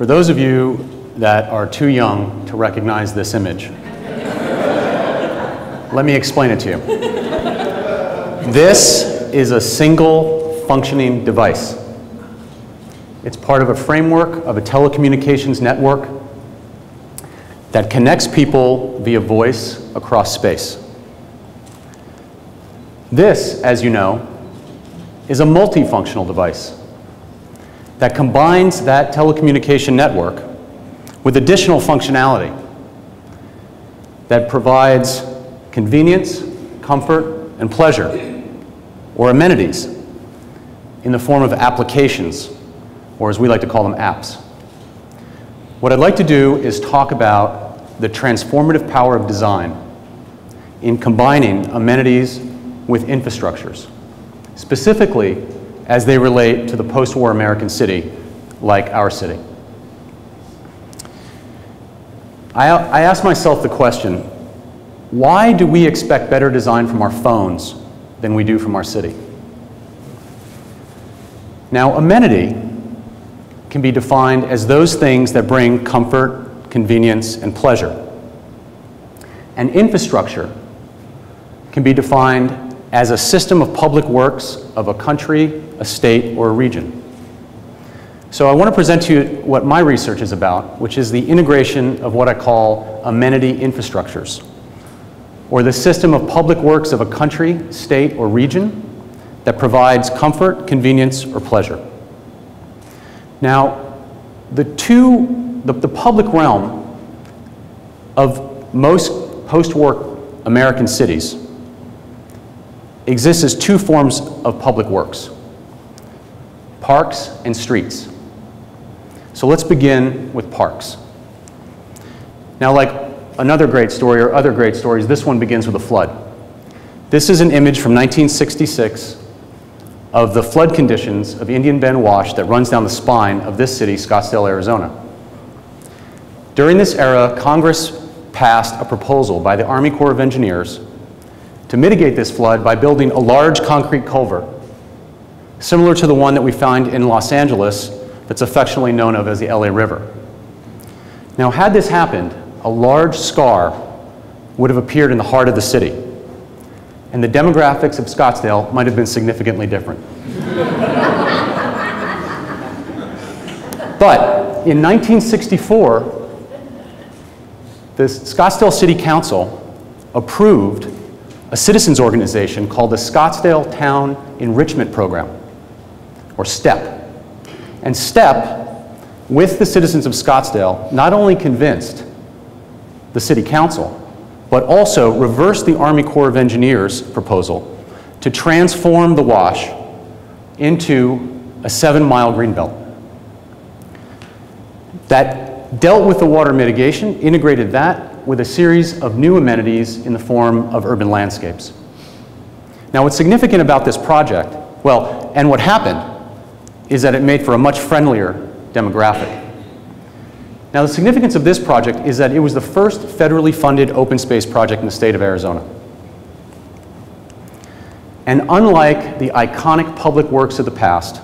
For those of you that are too young to recognize this image, let me explain it to you. This is a single functioning device. It's part of a framework of a telecommunications network that connects people via voice across space. This, as you know, is a multifunctional device that combines that telecommunication network with additional functionality that provides convenience, comfort, and pleasure, or amenities, in the form of applications, or as we like to call them, apps. What I'd like to do is talk about the transformative power of design in combining amenities with infrastructures, specifically as they relate to the post-war American city like our city. I asked myself the question, why do we expect better design from our phones than we do from our city? Now, amenity can be defined as those things that bring comfort, convenience, and pleasure. And infrastructure can be defined as a system of public works of a country, a state, or a region. So I want to present to you what my research is about, which is the integration of what I call amenity infrastructures, or the system of public works of a country, state, or region that provides comfort, convenience, or pleasure. Now, the public realm of most post-war American cities exists as two forms of public works: parks and streets. So let's begin with parks. Now, like another great story or other great stories, this one begins with a flood. This is an image from 1966 of the flood conditions of Indian Bend Wash that runs down the spine of this city, Scottsdale, Arizona. During this era, Congress passed a proposal by the Army Corps of Engineers to mitigate this flood by building a large concrete culvert, similar to the one that we find in Los Angeles that's affectionately known of as the LA River. Now, had this happened, a large scar would have appeared in the heart of the city, and the demographics of Scottsdale might have been significantly different. But in 1964, the Scottsdale City Council approved a citizens organization called the Scottsdale Town Enrichment Program, or STEP. And STEP, with the citizens of Scottsdale, not only convinced the City Council, but also reversed the Army Corps of Engineers proposal to transform the Wash into a 7-mile greenbelt that dealt with the water mitigation, integrated that with a series of new amenities in the form of urban landscapes. Now, what's significant about this project, well, and what happened, is that it made for a much friendlier demographic. Now, the significance of this project is that it was the first federally funded open space project in the state of Arizona. And unlike the iconic public works of the past,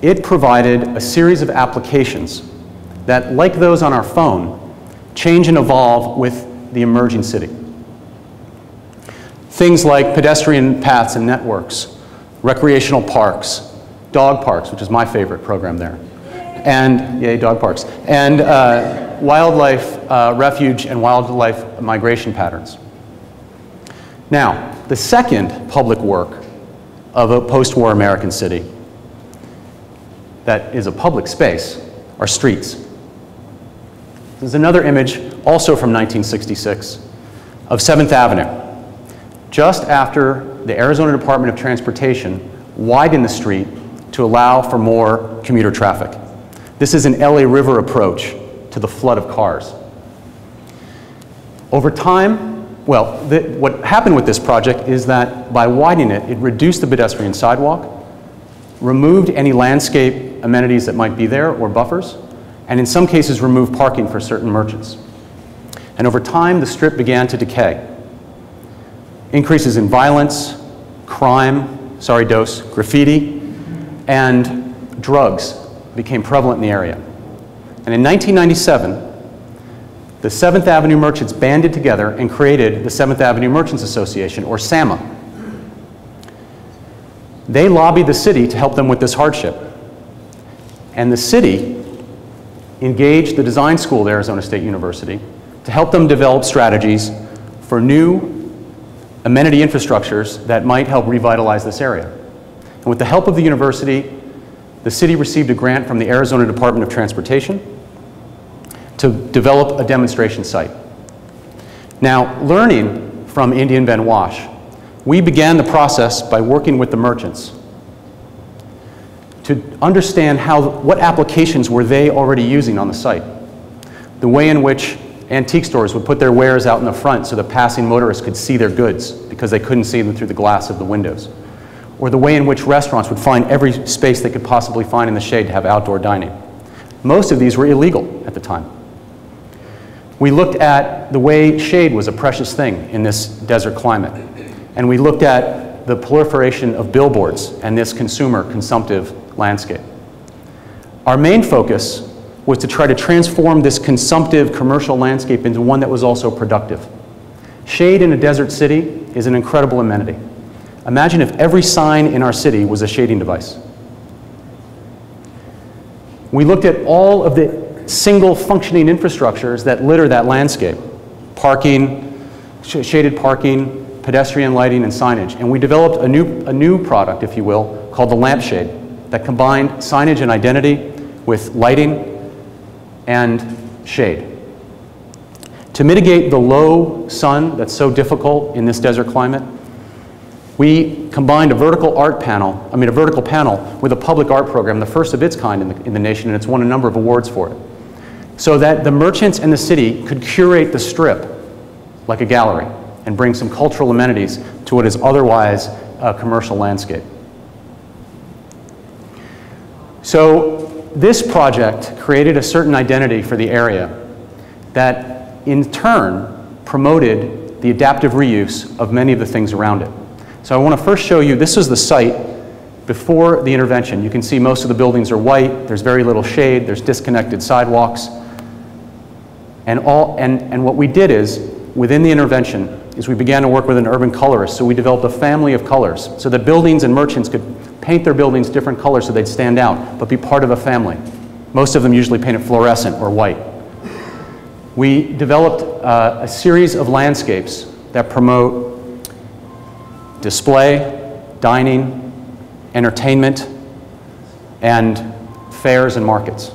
it provided a series of applications that, like those on our phone, change and evolve with the emerging city. Things like pedestrian paths and networks, recreational parks, dog parks, which is my favorite program there, and yay, dog parks, and wildlife refuge and wildlife migration patterns. Now, the second public work of a post-war American city that is a public space are streets. This is another image, also from 1966, of 7th Avenue, just after the Arizona Department of Transportation widened the street to allow for more commuter traffic. This is an LA River approach to the flood of cars. Over time, well, what happened with this project is that by widening it, it reduced the pedestrian sidewalk, removed any landscape amenities that might be there or buffers, and in some cases removed parking for certain merchants. And over time, the strip began to decay. Increases in violence, crime, graffiti, and drugs became prevalent in the area. And in 1997, the 7th Avenue merchants banded together and created the 7th Avenue Merchants Association, or SAMA. They lobbied the city to help them with this hardship. And the city engaged the design school at Arizona State University to help them develop strategies for new amenity infrastructures that might help revitalize this area. And with the help of the university, the city received a grant from the Arizona Department of Transportation to develop a demonstration site. Now, learning from Indian Ben Wash, we began the process by working with the merchants to understand what applications were they already using on the site. The way in which antique stores would put their wares out in the front so the passing motorists could see their goods because they couldn't see them through the glass of the windows. Or the way in which restaurants would find every space they could possibly find in the shade to have outdoor dining. Most of these were illegal at the time. We looked at the way shade was a precious thing in this desert climate. And we looked at the proliferation of billboards and this consumptive landscape. Our main focus was to try to transform this consumptive commercial landscape into one that was also productive. Shade in a desert city is an incredible amenity. Imagine if every sign in our city was a shading device. We looked at all of the single functioning infrastructures that litter that landscape. Parking, shaded parking, pedestrian lighting, and signage. And we developed a new product, if you will, called the lampshade that combined signage and identity with lighting and shade. To mitigate the low sun that's so difficult in this desert climate, we combined a vertical panel with a public art program, the first of its kind in the nation, and it's won a number of awards for it, so that the merchants and the city could curate the strip like a gallery and bring some cultural amenities to what is otherwise a commercial landscape. So this project created a certain identity for the area that in turn promoted the adaptive reuse of many of the things around it. So I want to first show you, this is the site before the intervention. You can see most of the buildings are white, there's very little shade, there's disconnected sidewalks. And what we did is, within the intervention, is we began to work with an urban colorist. So we developed a family of colors so that buildings and merchants could paint their buildings different colors so they'd stand out, but be part of a family. Most of them usually painted fluorescent or white. We developed a series of landscapes that promote display, dining, entertainment, and fairs and markets.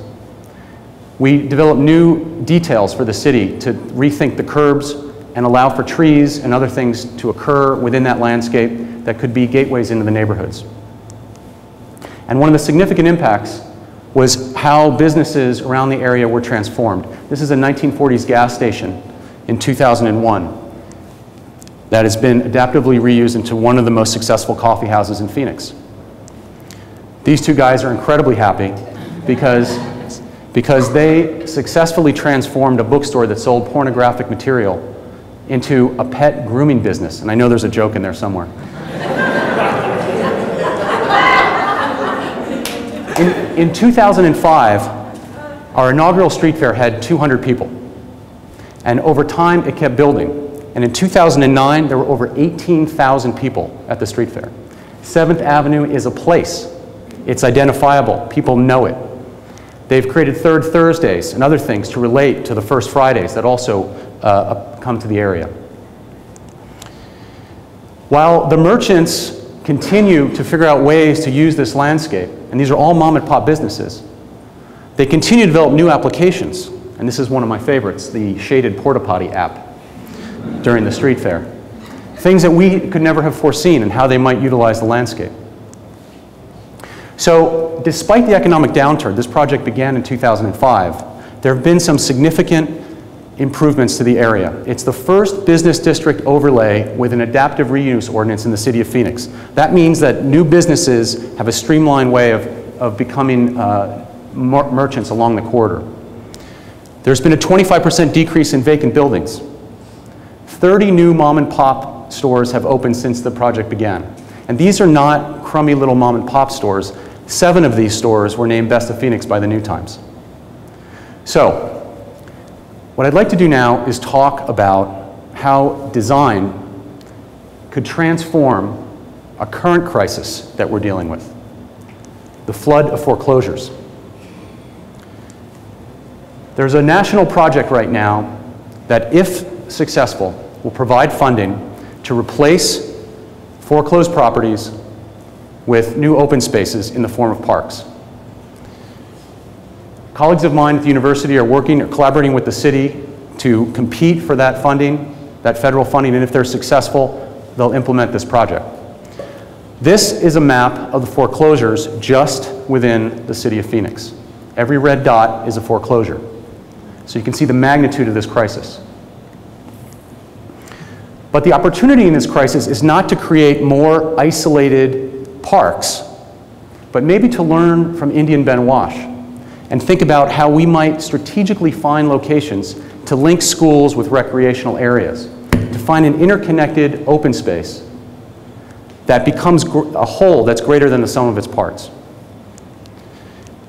We developed new details for the city to rethink the curbs and allow for trees and other things to occur within that landscape that could be gateways into the neighborhoods. And one of the significant impacts was how businesses around the area were transformed. This is a 1940s gas station in 2001 that has been adaptively reused into one of the most successful coffee houses in Phoenix. These two guys are incredibly happy because they successfully transformed a bookstore that sold pornographic material into a pet grooming business. And I know there's a joke in there somewhere. In 2005, our inaugural street fair had 200 people. And over time, it kept building. And in 2009, there were over 18,000 people at the street fair. 7th Avenue is a place. It's identifiable. People know it. They've created Third Thursdays and other things to relate to the First Fridays that also come to the area. While the merchants continue to figure out ways to use this landscape, and these are all mom and pop businesses, they continue to develop new applications. And this is one of my favorites, the shaded porta potty app during the street fair. Things that we could never have foreseen and how they might utilize the landscape. So despite the economic downturn, this project began in 2005, there have been some significant improvements to the area. It's the first business district overlay with an adaptive reuse ordinance in the city of Phoenix. That means that new businesses have a streamlined way of becoming merchants along the corridor. There's been a 25% decrease in vacant buildings. 30 new mom and pop stores have opened since the project began. And these are not crummy little mom and pop stores. 7 of these stores were named Best of Phoenix by the New Times. So, what I'd like to do now is talk about how design could transform a current crisis that we're dealing with, the flood of foreclosures. There's a national project right now that, if successful, will provide funding to replace foreclosed properties with new open spaces in the form of parks. Colleagues of mine at the university are working or collaborating with the city to compete for that funding, that federal funding, and if they're successful, they'll implement this project. This is a map of the foreclosures just within the city of Phoenix. Every red dot is a foreclosure. So you can see the magnitude of this crisis. But the opportunity in this crisis is not to create more isolated parks, but maybe to learn from Indian Ben Wash and think about how we might strategically find locations to link schools with recreational areas, to find an interconnected open space that becomes a whole that's greater than the sum of its parts.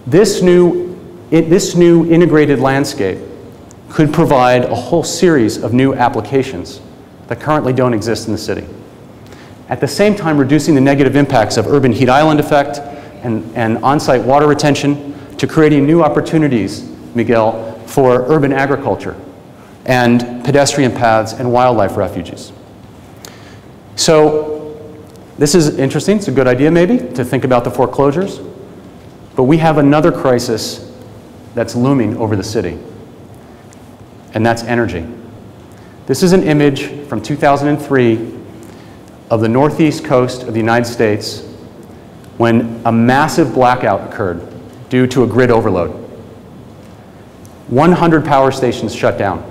This new integrated landscape could provide a whole series of new applications that currently don't exist in the city. At the same time, reducing the negative impacts of urban heat island effect and on-site water retention, to creating new opportunities, Miguel, for urban agriculture and pedestrian paths and wildlife refuges. So this is interesting. It's a good idea maybe to think about the foreclosures, but we have another crisis that's looming over the city, and that's energy. This is an image from 2003 of the northeast coast of the United States when a massive blackout occurred due to a grid overload. 100 power stations shut down.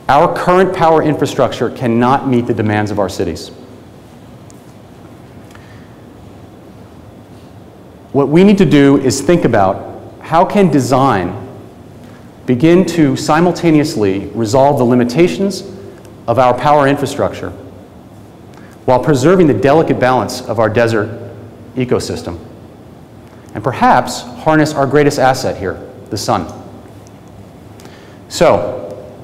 Our current power infrastructure cannot meet the demands of our cities. What we need to do is think about how can design begin to simultaneously resolve the limitations of our power infrastructure while preserving the delicate balance of our desert ecosystem, and perhaps harness our greatest asset here, the sun. So,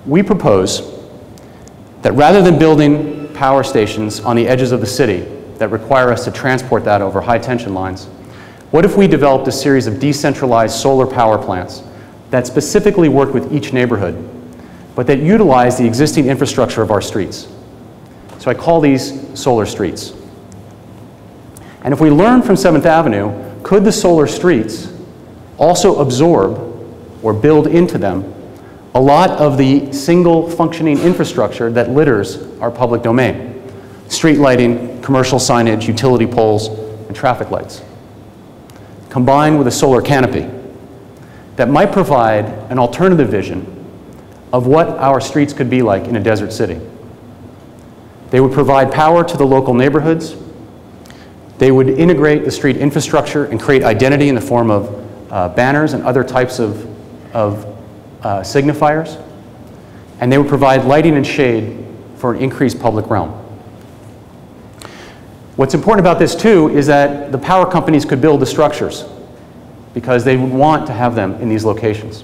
we propose that rather than building power stations on the edges of the city that require us to transport that over high tension lines, what if we developed a series of decentralized solar power plants that specifically work with each neighborhood, but that utilize the existing infrastructure of our streets? So I call these solar streets. And if we learn from 7th Avenue, could the solar streets also absorb or build into them a lot of the single functioning infrastructure that litters our public domain? Street lighting, commercial signage, utility poles, and traffic lights, combined with a solar canopy that might provide an alternative vision of what our streets could be like in a desert city. They would provide power to the local neighborhoods. They would integrate the street infrastructure and create identity in the form of banners and other types of signifiers. And they would provide lighting and shade for an increased public realm. What's important about this too is that the power companies could build the structures because they would want to have them in these locations.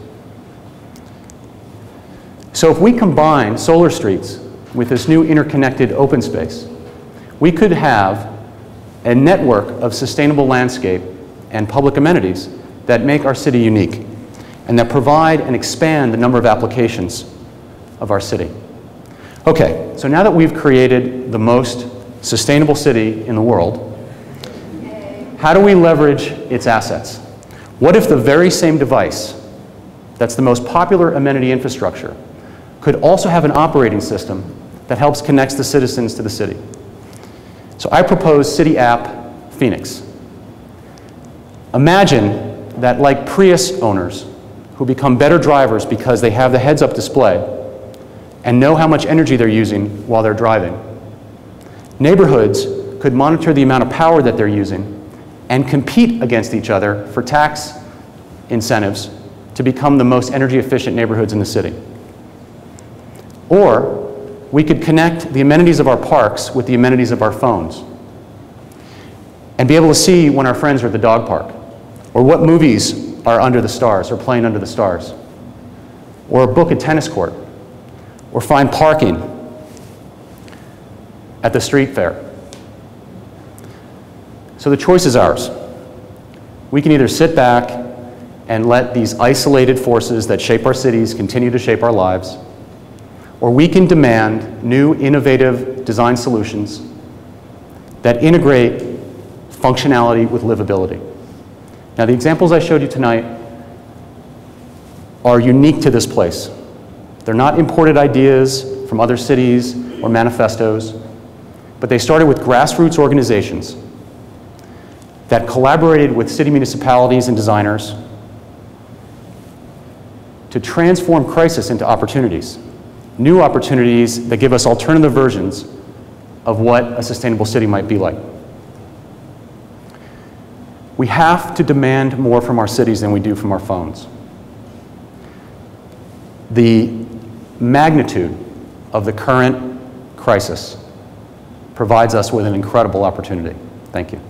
So if we combine solar streets with this new interconnected open space, we could have a network of sustainable landscape and public amenities that make our city unique and that provide and expand the number of applications of our city. Okay, so now that we've created the most sustainable city in the world, how do we leverage its assets? What if the very same device that's the most popular amenity infrastructure could also have an operating system that helps connect the citizens to the city? So I propose City App Phoenix. Imagine that, like Prius owners who become better drivers because they have the heads-up display and know how much energy they're using while they're driving, neighborhoods could monitor the amount of power that they're using and compete against each other for tax incentives to become the most energy efficient neighborhoods in the city. Or we could connect the amenities of our parks with the amenities of our phones and be able to see when our friends are at the dog park, or what movies are under the stars or playing under the stars, or book a tennis court, or find parking at the street fair. So the choice is ours. We can either sit back and let these isolated forces that shape our cities continue to shape our lives, or we can demand new, innovative design solutions that integrate functionality with livability. Now, the examples I showed you tonight are unique to this place. They're not imported ideas from other cities or manifestos, but they started with grassroots organizations that collaborated with city municipalities and designers to transform crisis into opportunities, new opportunities that give us alternative versions of what a sustainable city might be like. We have to demand more from our cities than we do from our phones. The magnitude of the current crisis provides us with an incredible opportunity. Thank you.